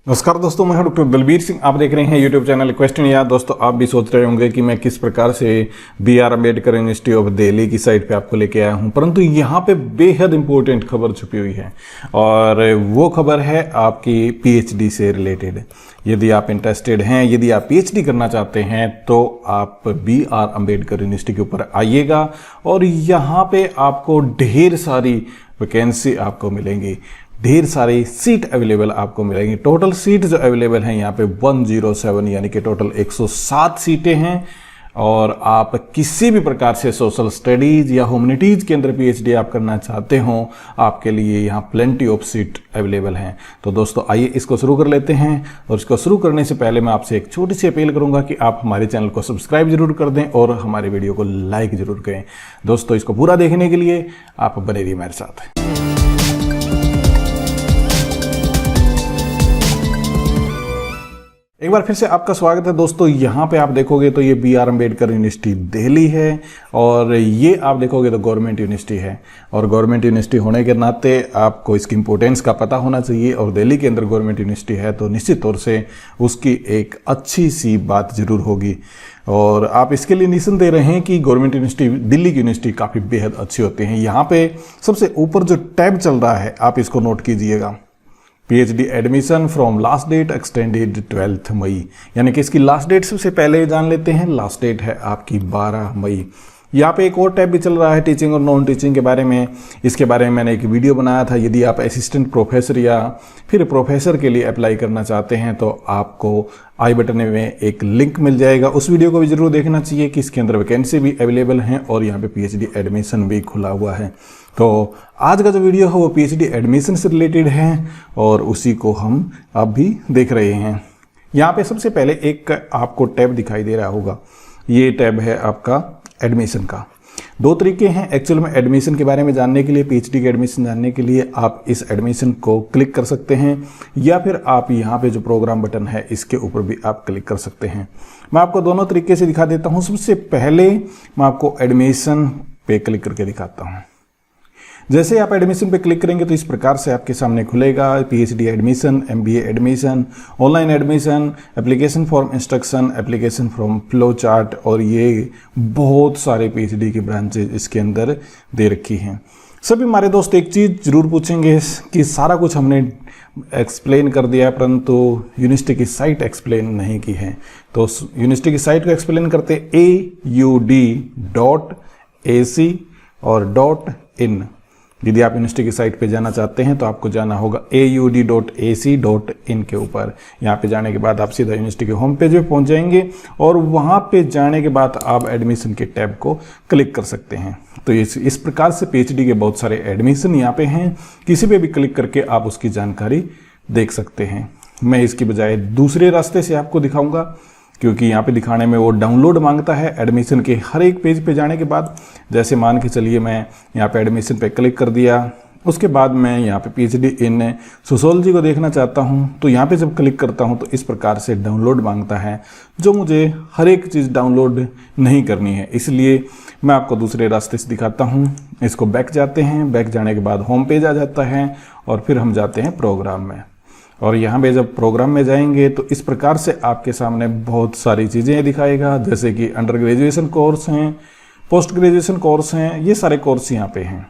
नमस्कार दोस्तों, मैं हूं डॉक्टर दलबीर सिंह। आप देख रहे हैं यूट्यूब चैनल क्वेश्चन या। दोस्तों, आप भी सोच रहे होंगे कि मैं किस प्रकार से BR Ambedkar university of Delhi की साइट पे आपको लेके आया हूं, परंतु यहाँ पे बेहद इंपॉर्टेंट खबर छुपी हुई है और वो खबर है आपकी PhD से रिलेटेड। यदि आप इंटरेस्टेड हैं, यदि आप PhD करना चाहते हैं तो आप BR अम्बेडकर यूनिवर्सिटी के ऊपर आइएगा और यहाँ पे आपको ढेर सारी वैकेंसी आपको मिलेंगी, ढेर सारी सीट अवेलेबल आपको मिलेंगी। टोटल सीट जो अवेलेबल हैं यहाँ पे 107 यानी कि टोटल 107 सीटें हैं और आप किसी भी प्रकार से सोशल स्टडीज या ह्यूमैनिटीज के अंदर PhD आप करना चाहते हो, आपके लिए यहाँ प्लेंटी ऑफ सीट अवेलेबल हैं। तो दोस्तों, आइए इसको शुरू कर लेते हैं। और इसको शुरू करने से पहले मैं आपसे एक छोटी सी अपील करूंगा कि आप हमारे चैनल को सब्सक्राइब जरूर कर दें और हमारे वीडियो को लाइक जरूर करें। दोस्तों, इसको पूरा देखने के लिए आप बने रहिए हमारे साथ। एक बार फिर से आपका स्वागत है दोस्तों। यहाँ पे आप देखोगे तो ये BR अम्बेडकर यूनिवर्सिटी दिल्ली है और ये आप देखोगे तो गवर्नमेंट यूनिवर्सिटी है और गवर्नमेंट यूनिवर्सिटी होने के नाते आपको इसकी इंपॉर्टेंस का पता होना चाहिए। और दिल्ली के अंदर गवर्नमेंट यूनिवर्सिटी है तो निश्चित तौर से उसकी एक अच्छी सी बात जरूर होगी और आप इसके लिए निसंदेह रहे हैं कि गवर्नमेंट यूनिवर्सिटी, दिल्ली की यूनिवर्सिटी काफ़ी बेहद अच्छी होती हैं। यहाँ पे सबसे ऊपर जो टैब चल रहा है आप इसको नोट कीजिएगा, PhD admission from last date extended 12 मई, यानी कि इसकी लास्ट डेट सबसे पहले जान लेते हैं। लास्ट डेट है आपकी 12 मई। यहाँ पे एक और टैब भी चल रहा है टीचिंग और नॉन टीचिंग के बारे में। इसके बारे में मैंने एक वीडियो बनाया था। यदि आप असिस्टेंट प्रोफेसर या फिर प्रोफेसर के लिए अप्लाई करना चाहते हैं तो आपको आई बटन में एक लिंक मिल जाएगा, उस वीडियो को भी जरूर देखना चाहिए कि इसके अंदर वैकेंसी भी अवेलेबल हैं और यहाँ पे PhD एडमिशन भी खुला हुआ है। तो आज का जो वीडियो है वो PhD एडमिशन से रिलेटेड है और उसी को हम अब भी देख रहे हैं। यहाँ पे सबसे पहले एक आपको टैब दिखाई दे रहा होगा, ये टैब है आपका एडमिशन का। दो तरीके हैं एक्चुअल में एडमिशन के बारे में जानने के लिए। PhD के एडमिशन जानने के लिए आप इस एडमिशन को क्लिक कर सकते हैं या फिर आप यहाँ पे जो प्रोग्राम बटन है इसके ऊपर भी आप क्लिक कर सकते हैं। मैं आपको दोनों तरीके से दिखा देता हूँ। सबसे पहले मैं आपको एडमिशन पे क्लिक करके दिखाता हूँ। जैसे आप एडमिशन पे क्लिक करेंगे तो इस प्रकार से आपके सामने खुलेगा PhD admission, MBA admission, online admission, application form instruction, application form flow chart और ये बहुत सारे PhD की ब्रांचेज इसके अंदर दे रखी हैं। सभी हमारे दोस्त एक चीज़ जरूर पूछेंगे कि सारा कुछ हमने एक्सप्लेन कर दिया परंतु यूनिवर्सिटी की साइट एक्सप्लेन नहीं की है। तो यूनिवर्सिटी की साइट को एक्सप्लेन करते AUD.AC और .in। यदि आप यूनिवर्सिटी की साइट पे जाना चाहते हैं तो आपको जाना होगा AUD.AC.in के ऊपर। यहाँ पे जाने के बाद आप सीधा यूनिवर्सिटी के होम पेज पे पहुँच जाएंगे और वहाँ पे जाने के बाद आप एडमिशन के टैब को क्लिक कर सकते हैं। तो इस प्रकार से PhD के बहुत सारे एडमिशन यहाँ पे हैं, किसी पे भी क्लिक करके आप उसकी जानकारी देख सकते हैं। मैं इसकी बजाय दूसरे रास्ते से आपको दिखाऊँगा क्योंकि यहाँ पे दिखाने में वो डाउनलोड मांगता है एडमिशन के हर एक पेज पे जाने के बाद। जैसे मान के चलिए मैं यहाँ पे एडमिशन पे क्लिक कर दिया, उसके बाद मैं यहाँ पे PhD इन सोशियोलॉजी को देखना चाहता हूँ तो यहाँ पे जब क्लिक करता हूँ तो इस प्रकार से डाउनलोड मांगता है, जो मुझे हर एक चीज़ डाउनलोड नहीं करनी है, इसलिए मैं आपको दूसरे रास्ते से दिखाता हूँ। इसको बैक जाते हैं, बैक जाने के बाद होम पेज आ जाता है और फिर हम जाते हैं प्रोग्राम में। और यहाँ पे जब प्रोग्राम में जाएंगे तो इस प्रकार से आपके सामने बहुत सारी चीज़ें दिखाएगा, जैसे कि अंडर ग्रेजुएशन कोर्स हैं, पोस्ट ग्रेजुएशन कोर्स हैं, ये सारे कोर्स यहाँ पे हैं।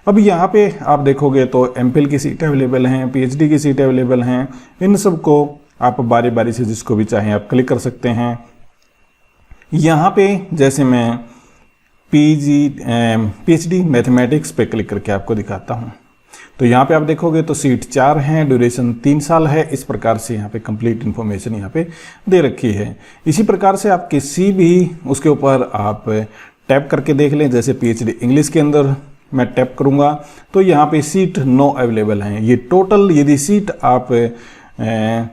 अब यहाँ पे आप देखोगे तो MPhil की सीटें अवेलेबल हैं, PhD की सीटें अवेलेबल हैं। इन सब को आप बारी बारी से जिसको भी चाहें आप क्लिक कर सकते हैं। यहाँ पे जैसे मैं PhD मैथमेटिक्स पे क्लिक करके आपको दिखाता हूँ तो यहाँ पे आप देखोगे तो सीट 4 हैं, ड्यूरेशन 3 साल है। इस प्रकार से यहाँ पे कंप्लीट इन्फॉर्मेशन यहाँ पे दे रखी है। इसी प्रकार से आप किसी भी उसके ऊपर आप टैप करके देख लें। जैसे PhD इंग्लिश के अंदर मैं टैप करूँगा तो यहाँ पे सीट 9 अवेलेबल हैं। ये टोटल यदि सीट आप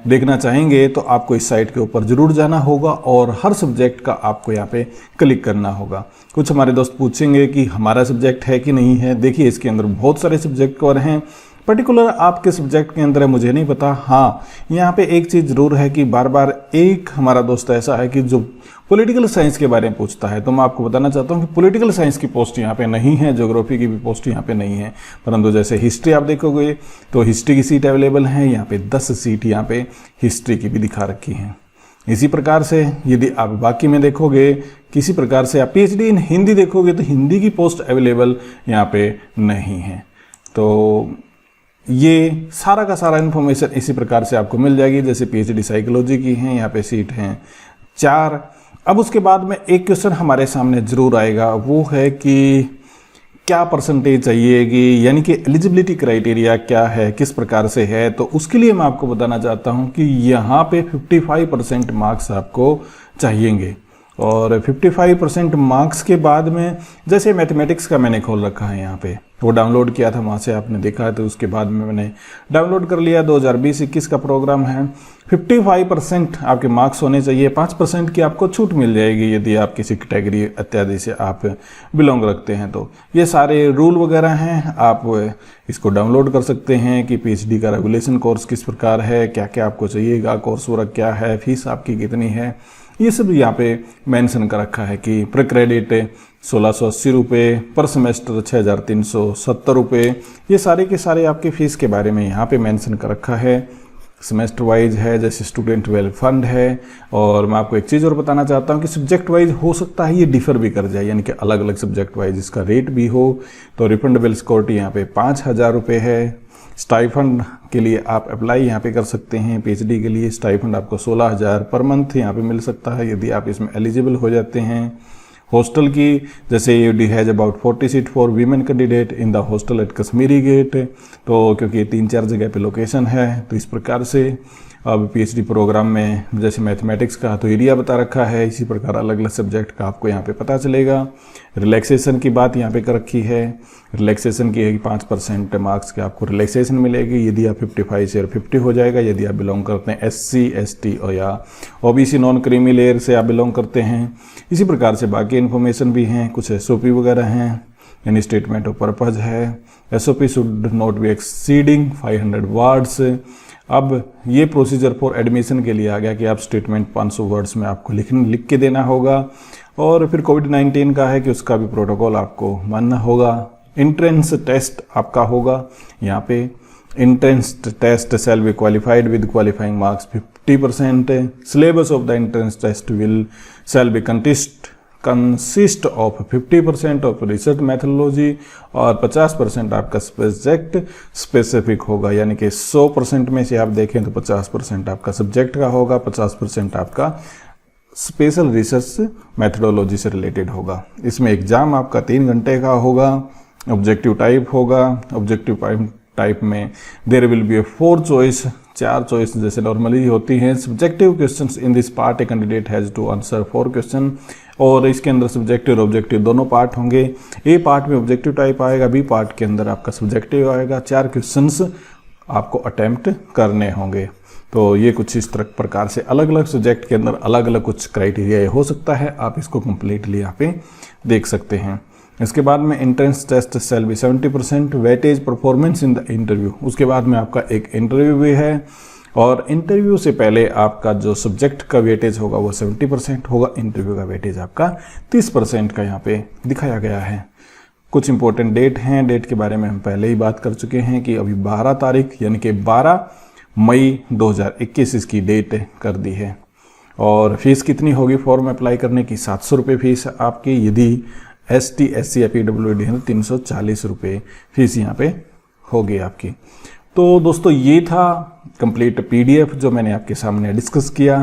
देखना चाहेंगे तो आपको इस साइट के ऊपर जरूर जाना होगा और हर सब्जेक्ट का आपको यहाँ पे क्लिक करना होगा। कुछ हमारे दोस्त पूछेंगे कि हमारा सब्जेक्ट है कि नहीं है। देखिए, इसके अंदर बहुत सारे सब्जेक्ट कवर हैं पर्टिकुलर आप किस सब्जेक्ट के अंदर है मुझे नहीं पता। हाँ, यहाँ पे एक चीज़ ज़रूर है कि बार बार एक हमारा दोस्त ऐसा है कि जो पॉलिटिकल साइंस के बारे में पूछता है, तो मैं आपको बताना चाहता हूँ कि पॉलिटिकल साइंस की पोस्ट यहाँ पे नहीं है, ज्योग्राफी की भी पोस्ट यहाँ पे नहीं है। परंतु जैसे हिस्ट्री आप देखोगे तो हिस्ट्री की सीट अवेलेबल है, यहाँ पे 10 सीट यहाँ पे हिस्ट्री की भी दिखा रखी हैं। इसी प्रकार से यदि आप बाकी में देखोगे, किसी प्रकार से आप PhD इन हिंदी देखोगे तो हिंदी की पोस्ट अवेलेबल यहाँ पे नहीं है। तो ये सारा का सारा इन्फॉर्मेशन इसी प्रकार से आपको मिल जाएगी। जैसे PhD साइकोलॉजी की हैं, यहाँ पे सीट हैं 4। अब उसके बाद में एक क्वेश्चन हमारे सामने जरूर आएगा, वो है कि क्या परसेंटेज चाहिएगी, यानी कि एलिजिबिलिटी क्राइटेरिया क्या है, किस प्रकार से है। तो उसके लिए मैं आपको बताना चाहता हूँ कि यहाँ पे 55% मार्क्स आपको चाहिएंगे। और 55% मार्क्स के बाद में जैसे मैथमेटिक्स का मैंने खोल रखा है यहाँ पे, वो डाउनलोड किया था, वहाँ से आपने देखा है, तो उसके बाद में मैंने डाउनलोड कर लिया। 2020-21 का प्रोग्राम है। 55% आपके मार्क्स होने चाहिए। 5% की आपको छूट मिल जाएगी यदि आप किसी कैटेगरी इत्यादि से आप बिलोंग रखते हैं। तो ये सारे रूल वगैरह हैं, आप इसको डाउनलोड कर सकते हैं कि PhD का रेगुलेशन कोर्स किस प्रकार है, क्या क्या आपको चाहिएगा, कोर्स वर्क क्या है, फीस आपकी कितनी है, ये सब यहाँ पे मेंशन कर रखा है कि पर क्रेडिट 1680 रुपये, पर सेमेस्टर 6370 रुपये। ये सारे के सारे आपके फ़ीस के बारे में यहाँ पे मेंशन कर रखा है। सेमेस्टर वाइज है, जैसे स्टूडेंट वेल फंड है। और मैं आपको एक चीज़ और बताना चाहता हूँ कि सब्जेक्ट वाइज हो सकता है ये डिफर भी कर जाए, यानी कि अलग अलग सब्जेक्ट वाइज इसका रेट भी हो। तो रिफंडेबल सिक्योरिटी यहाँ पे 5000 रुपये है। स्टाइफंड के लिए आप अप्लाई यहाँ पे कर सकते हैं। PhD के लिए स्टाइफंड आपको 16000 पर मंथ यहाँ पे मिल सकता है यदि आप इसमें एलिजिबल हो जाते हैं। हॉस्टल की जैसे UD has about 40 seat for women candidate in the hostel at Kashmiri gate. तो क्योंकि 3-4 जगह पे लोकेशन है, तो इस प्रकार से अब PhD प्रोग्राम में जैसे मैथमेटिक्स का तो एरिया बता रखा है, इसी प्रकार अलग अलग सब्जेक्ट का आपको यहाँ पे पता चलेगा। रिलैक्सेशन की बात यहाँ पे कर रखी है। रिलैक्सेशन की है कि 5% मार्क्स के आपको रिलैक्सेशन मिलेगी यदि आप 55 से 50 हो जाएगा। यदि आप बिलोंग करते हैं SC ST और या OBC नॉन क्रीमी लेयर से आप बिलोंग करते हैं। इसी प्रकार से बाकी इन्फॉर्मेशन भी हैं, कुछ SOP वगैरह हैं, यानी स्टेटमेंट ऑफ पर्पज है। SOP should not be exceeding 500 words. अब ये प्रोसीजर फॉर एडमिशन के लिए आ गया कि आप स्टेटमेंट 500 वर्ड्स में आपको लिख के देना होगा। और फिर कोविड-19 का है कि उसका भी प्रोटोकॉल आपको मानना होगा। इंट्रेंस टेस्ट आपका होगा यहाँ पे। Entrance test shall be qualified with qualifying marks 50%। Syllabus of the entrance test shall be consist of 50% of research methodology और 50% आपका सब्जेक्ट स्पेसिफिक होगा, यानी कि 100% में से आप देखें तो 50% आपका सब्जेक्ट का होगा, 50% आपका स्पेशल रिसर्च मैथोलॉजी से रिलेटेड होगा। इसमें एग्जाम आपका 3 घंटे का होगा। ऑब्जेक्टिव टाइप होगा। ऑब्जेक्टिव टाइप में there will be 4 choice, 4 choice जैसे नॉर्मली होती हैं। Subjective questions in this part a candidate has to answer 4 question. और इसके अंदर सब्जेक्टिव और ऑब्जेक्टिव दोनों पार्ट होंगे। ए पार्ट में ऑब्जेक्टिव टाइप आएगा, बी पार्ट के अंदर आपका सब्जेक्टिव आएगा। 4 क्वेश्चंस आपको अटेम्प्ट करने होंगे। तो ये कुछ इस तरह प्रकार से अलग अलग सब्जेक्ट के अंदर अलग अलग कुछ क्राइटेरिया हो सकता है। आप इसको कम्प्लीटली यहाँ पे देख सकते हैं। इसके बाद में entrance test shall be 70% weightage performance in the interview. उसके बाद में आपका एक इंटरव्यू भी है और इंटरव्यू से पहले आपका जो सब्जेक्ट का वेटेज होगा वो 70% होगा। इंटरव्यू का वेटेज आपका 30% का यहाँ पे दिखाया गया है। कुछ इंपॉर्टेंट डेट हैं, डेट के बारे में हम पहले ही बात कर चुके हैं कि अभी 12 तारीख यानी कि 12 मई 2021 इसकी डेट कर दी है। और फीस कितनी होगी फॉर्म अप्लाई करने की? 700 रुपये फीस आपकी। यदि ST SC या PWD है तो 340 रुपये फीस यहाँ पे होगी आपकी। तो दोस्तों ये था कंप्लीट PDF जो मैंने आपके सामने डिस्कस किया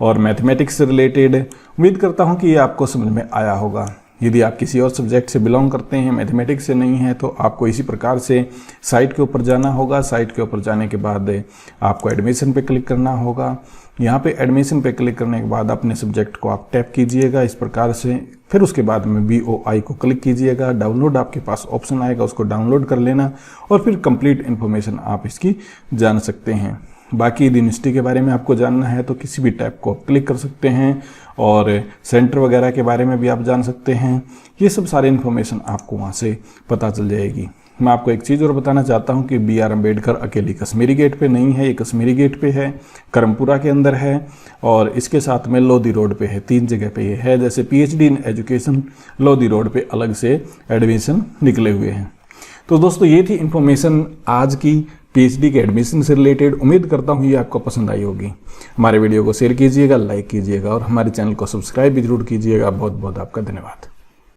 और मैथमेटिक्स से रिलेटेड। उम्मीद करता हूँ कि ये आपको समझ में आया होगा। यदि आप किसी और सब्जेक्ट से बिलोंग करते हैं, मैथमेटिक्स से नहीं है, तो आपको इसी प्रकार से साइट के ऊपर जाना होगा। साइट के ऊपर जाने के बाद आपको एडमिशन पे क्लिक करना होगा। यहाँ पे एडमिशन पे क्लिक करने के बाद अपने सब्जेक्ट को आप टैप कीजिएगा इस प्रकार से। फिर उसके बाद में BOI को क्लिक कीजिएगा। डाउनलोड आपके पास ऑप्शन आएगा, उसको डाउनलोड कर लेना और फिर कंप्लीट इन्फॉर्मेशन आप इसकी जान सकते हैं। बाकी यूनिवर्सिटी के बारे में आपको जानना है तो किसी भी टैब को आप क्लिक कर सकते हैं और सेंटर वगैरह के बारे में भी आप जान सकते हैं। ये सब सारी इन्फॉर्मेशन आपको वहाँ से पता चल जाएगी। मैं आपको एक चीज़ और बताना चाहता हूँ कि BR अम्बेडकर अकेली कश्मीरी गेट पे नहीं है, ये कश्मीरी गेट पे है, करमपुरा के अंदर है और इसके साथ में लोधी रोड पे है। 3 जगह पे ये है। जैसे PhD in education Lodhi road पे अलग से एडमिशन निकले हुए हैं। तो दोस्तों ये थी इन्फॉर्मेशन आज की PhD के एडमिशन से रिलेटेड। उम्मीद करता हूँ ये आपको पसंद आई होगी। हमारे वीडियो को शेयर कीजिएगा, लाइक कीजिएगा और हमारे चैनल को सब्सक्राइब भी जरूर कीजिएगा। बहुत बहुत आपका धन्यवाद।